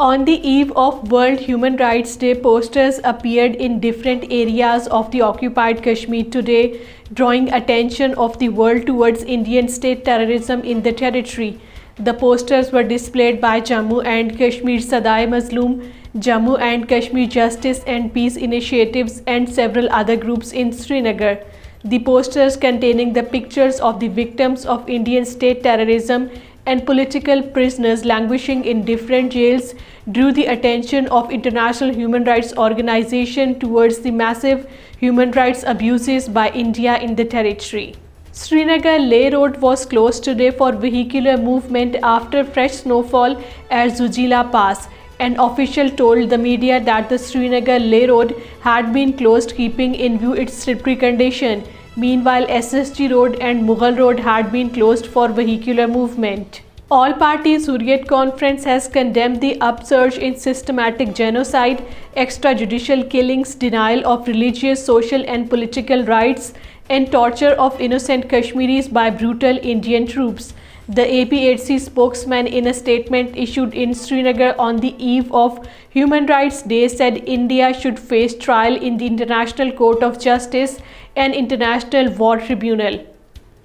On the eve of World Human Rights Day, posters appeared in different areas of the occupied Kashmir today, drawing attention of the world towards Indian state terrorism in the territory. The posters were displayed by Jammu and Kashmir Sadai Mazloom, Jammu and Kashmir Justice and Peace Initiatives, and several other groups in Srinagar. The posters containing the pictures of the victims of Indian state terrorism and political prisoners languishing in different jails drew the attention of international human rights organizations towards the massive human rights abuses by India in the territory. Srinagar Leh Road was closed today for vehicular movement after fresh snowfall at Zujila Pass. An official told the media that the Srinagar Leh Road had been closed, keeping in view its slippery condition. Meanwhile, SSG Road and Mughal Road had been closed for vehicular movement. All Parties Hurriyat Conference has condemned the upsurge in systematic genocide, extrajudicial killings, denial of religious, social and political rights, and torture of innocent Kashmiris by brutal Indian troops. The APHC spokesman, in a statement issued in Srinagar on the eve of Human Rights Day, said India should face trial in the International Court of Justice and International War Tribunal.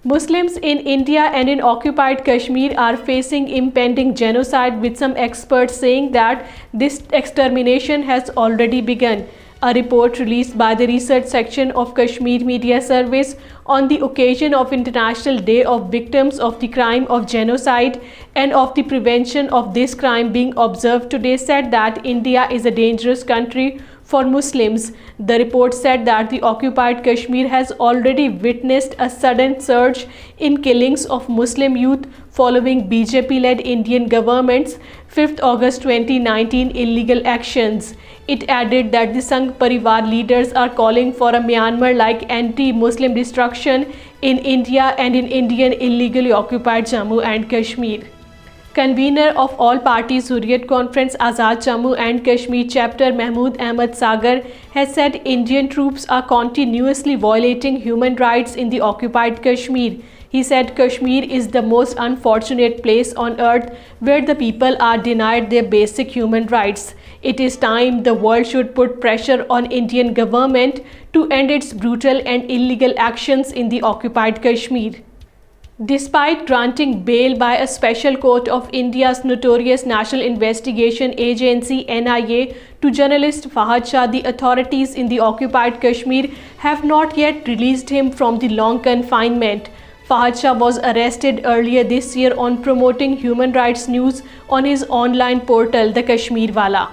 Muslims in India and in occupied Kashmir are facing impending genocide, with some experts saying that this extermination has already begun. A report released by the research section of Kashmir Media Service on the occasion of International Day of Victims of the Crime of Genocide and of the prevention of this crime being observed today said that India is a dangerous country for Muslims. The report said that the occupied Kashmir has already witnessed a sudden surge in killings of Muslim youth following BJP-led Indian government's 5th August 2019 illegal actions. It added that the Sangh Parivar leaders are calling for a Myanmar-like anti-Muslim destruction in India and in Indian illegally occupied Jammu and Kashmir. Convener of All Parties Hurriyat Conference Azad Jammu and Kashmir Chapter Mahmood Ahmad Sagar has said Indian troops are continuously violating human rights in the occupied Kashmir. He said Kashmir is the most unfortunate place on earth where the people are denied their basic human rights. It is time the world should put pressure on Indian government to end its brutal and illegal actions in the occupied Kashmir. Despite granting bail by a special court of India's notorious National Investigation Agency (NIA) to journalist Fahad Shah, the authorities in the occupied Kashmir have not yet released him from the long confinement. Fahad Shah was arrested earlier this year on promoting human rights news on his online portal, The Kashmir Wala.